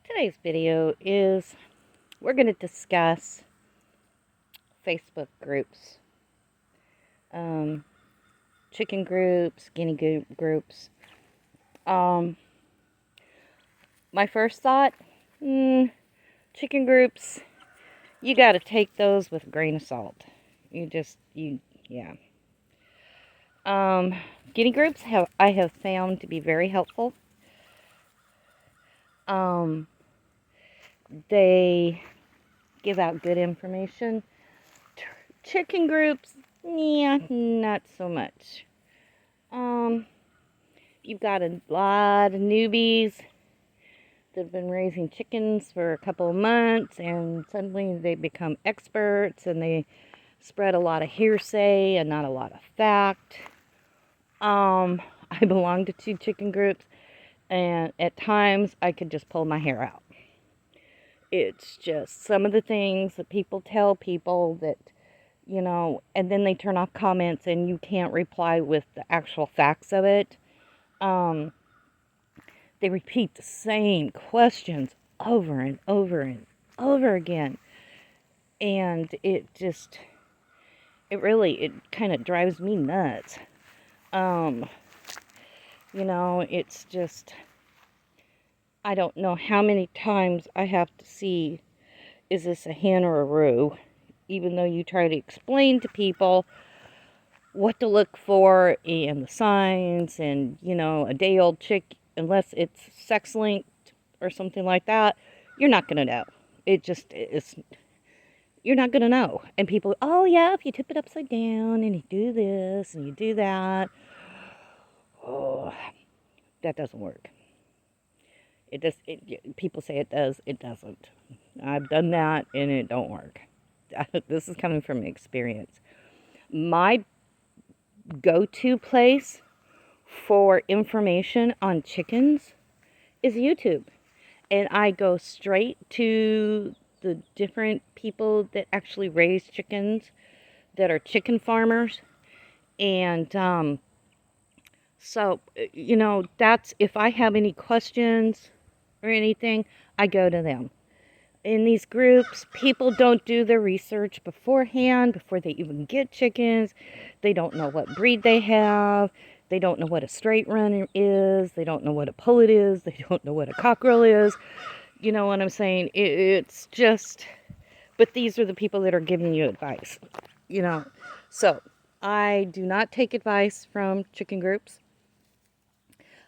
Today's video is we're going to discuss Facebook groups, chicken groups, guinea groups. My first thought, chicken groups, you got to take those with a grain of salt. Yeah. Guinea groups I have found to be very helpful. They give out good information. Chicken groups, yeah, not so much. You've got a lot of newbies that have been raising chickens for a couple of months, and suddenly they become experts, and they spread a lot of hearsay and not a lot of fact. I belong to 2 chicken groups, and at times I could just pull my hair out. It's just some of the things that people tell people that, and then they turn off comments and you can't reply with the actual facts of it. They repeat the same questions over and over and over again. And it kind of drives me nuts. It's just, I don't know how many times I have to see, is this a hen or a roe? Even though you try to explain to people what to look for and the signs and, a day-old chick, unless it's sex-linked or something like that, you're not going to know. You're not going to know. And people, oh yeah, if you tip it upside down and you do this and you do that, oh, that doesn't work. People say it does, it doesn't. I've done that and it don't work. This is coming from experience. My go-to place for information on chickens is YouTube. And I go straight to the different people that actually raise chickens, that are chicken farmers. And so, that's, if I have any questions or anything, I go to them. In these groups, people don't do their research beforehand, before they even get chickens. They don't know what breed they have. They don't know what a straight run is. They don't know what a pullet is. They don't know what a cockerel is. You know what I'm saying? It's just, but these are the people that are giving you advice, So, I do not take advice from chicken groups.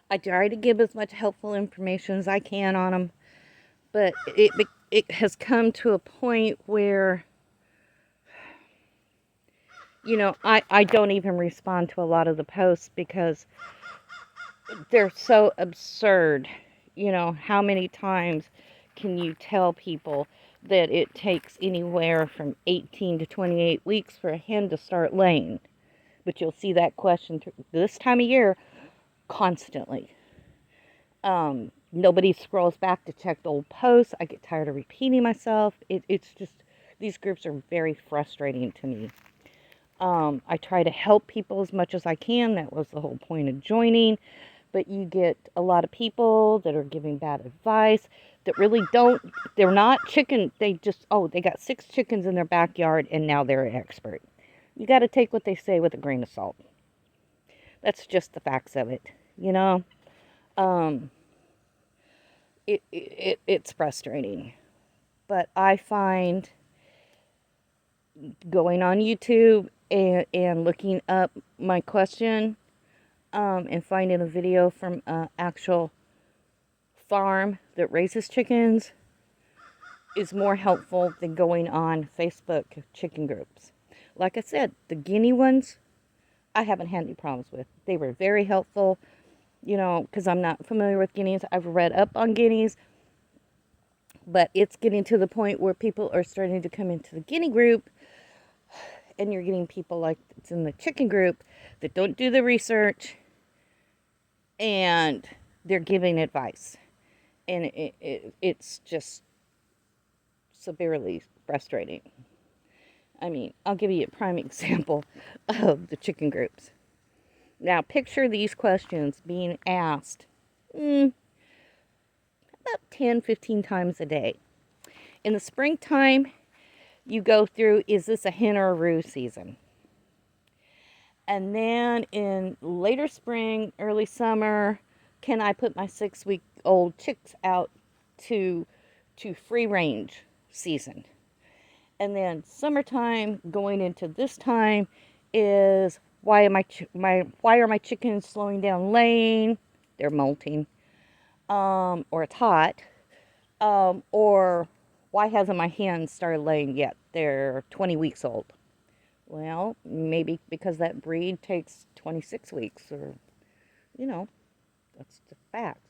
I try to give as much helpful information as I can on them, but it has come to a point where, I don't even respond to a lot of the posts because they're so absurd. How many times can you tell people that it takes anywhere from 18 to 28 weeks for a hen to start laying? But you'll see that question this time of year constantly. Nobody scrolls back to check the old posts. I get tired of repeating myself. It's just, these groups are very frustrating to me. I try to help people as much as I can. That was the whole point of joining. But you get a lot of people that are giving bad advice that really don't, they're not chicken. They just, they got 6 chickens in their backyard and now they're an expert. You got to take what they say with a grain of salt. That's just the facts of it, It's frustrating. But I find going on YouTube and looking up my question, and finding a video from an actual farm that raises chickens is more helpful than going on Facebook chicken groups. Like I said, the Guinea ones, I haven't had any problems with. They were very helpful, because I'm not familiar with guineas. I've read up on guineas, but it's getting to the point where people are starting to come into the Guinea group, and you're getting people like it's in the chicken group that don't do the research, and they're giving advice. And it's just severely frustrating. I mean, I'll give you a prime example of the chicken groups. Now, picture these questions being asked about about 10, 15 times a day. In the springtime, you go through, is this a hen or a roux season? And then in later spring, early summer, can I put my 6-week-old chicks out to free range season? And then summertime, going into this time, is why are my chickens slowing down laying? They're molting, or it's hot, or why hasn't my hen started laying yet? They're 20 weeks old. Well, maybe because that breed takes 26 weeks, or, you know, that's the fact.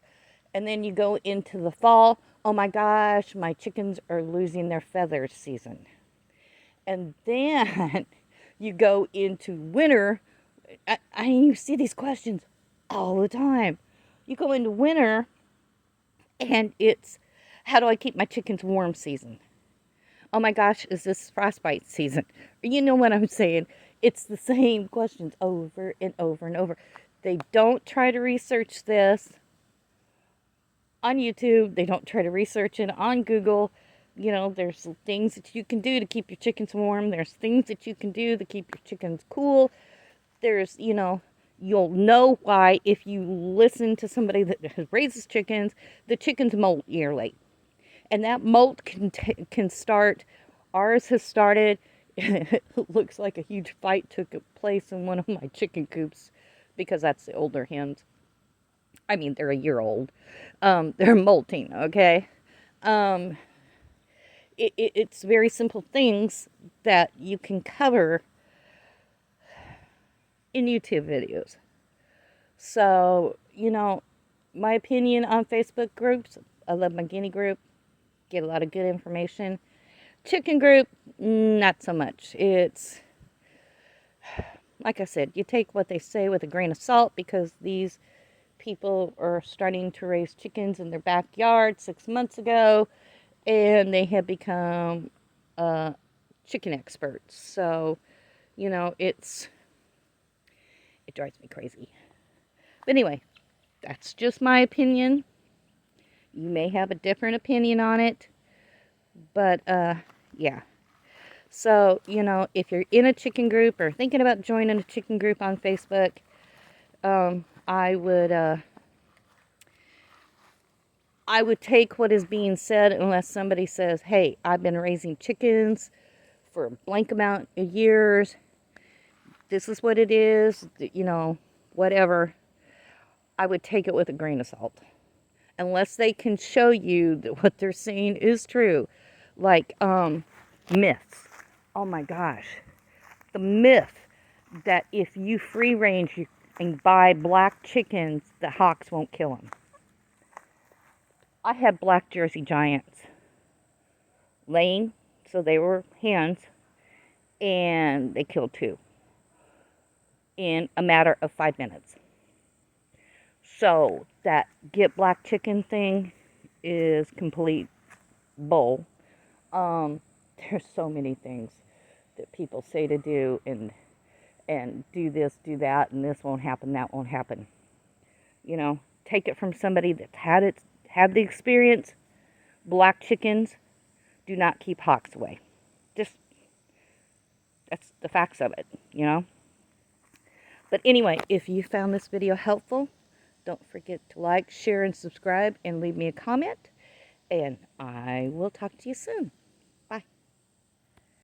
And then you go into the fall. Oh my gosh, my chickens are losing their feathers season. And then you go into winter. You see these questions all the time. You go into winter, and it's, how do I keep my chickens warm season? Oh my gosh, is this frostbite season? You know what I'm saying? It's the same questions over and over and over. They don't try to research this on YouTube. They don't try to research it on Google. You know, there's things that you can do to keep your chickens warm. There's things that you can do to keep your chickens cool. There's, you'll know why if you listen to somebody that raises chickens. The chickens molt yearly. And that molt can start. Ours has started. It looks like a huge fight took place in one of my chicken coops, because that's the older hens. I mean, they're a year old. They're molting, okay? It's very simple things that you can cover in YouTube videos. So, my opinion on Facebook groups, I love my Guinea group. Get a lot of good information. Chicken group, not so much. It's, like I said, you take what they say with a grain of salt, because these people are starting to raise chickens in their backyard 6 months ago, and they have become chicken experts. So, it drives me crazy. But anyway, that's just my opinion. You may have a different opinion on it, but yeah. So, if you're in a chicken group or thinking about joining a chicken group on Facebook, I would take what is being said, unless somebody says, hey, I've been raising chickens for a blank amount of years. This is what it is, whatever. I would take it with a grain of salt. Unless they can show you that what they're saying is true. Like, myths. Oh my gosh. The myth that if you free range and buy black chickens, the hawks won't kill them. I had black Jersey Giants laying, so they were hens, and they killed 2 in a matter of 5 minutes. So that get black chicken thing is complete bull. There's so many things that people say to do, and do this, do that, and this won't happen, that won't happen. Take it from somebody that's had the experience. Black chickens do not keep hawks away. Just, that's the facts of it, But anyway, if you found this video helpful, don't forget to like, share, and subscribe, and leave me a comment. And I will talk to you soon. Bye.